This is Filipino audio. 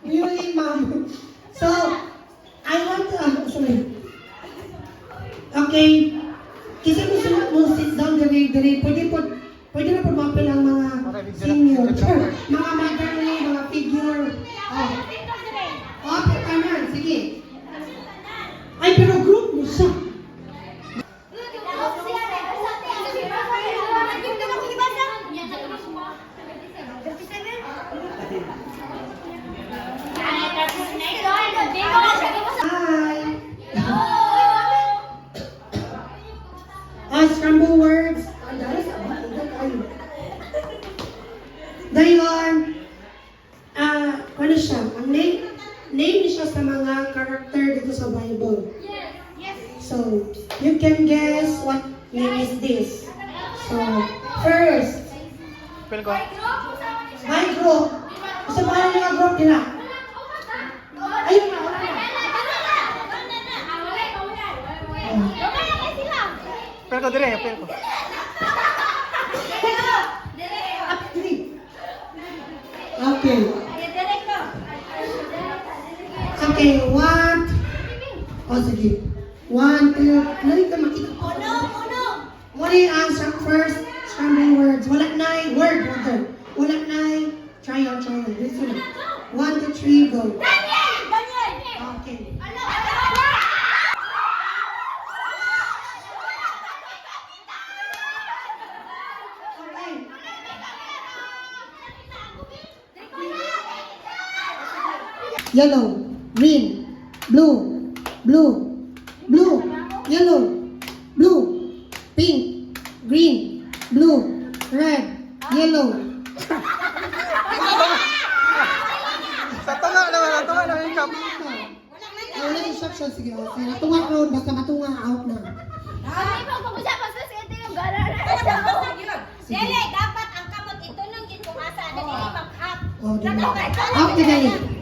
Really, ma'am. So, I want to, sorry. Okay. Kasi mo sit down dire. Pwede na pumapil ang mga senior. Mga maternity, mga figure. Oh. Okay, kanan. Sige. Ay, pero group mo siya. Scramble words. Dayon, ano siya? Ang name ni siya sa mga character dito sa Bible. So, you can guess what name is this. So, first, my group. Sa mga mga group nila. Ayun na, wala na. Pero ko dire, pero ko. Okay. Okay, one. Oh, sige. 1, 2. Nari ka makita ko. What do you answer first? Scramble words. Wala na word. Wala na trial. Listen. 1, 2, 3, go. Okay. Yellow, green, blue, yellow, blue, pink, green, blue, red, yellow. Sa tunga naman yung cup. Wala instruction, sige. Natunga road, basta matunga, out na. Dili, dapat ang kamot ito nung gintumasa na nilipang up. Oh, diba? Out na dali.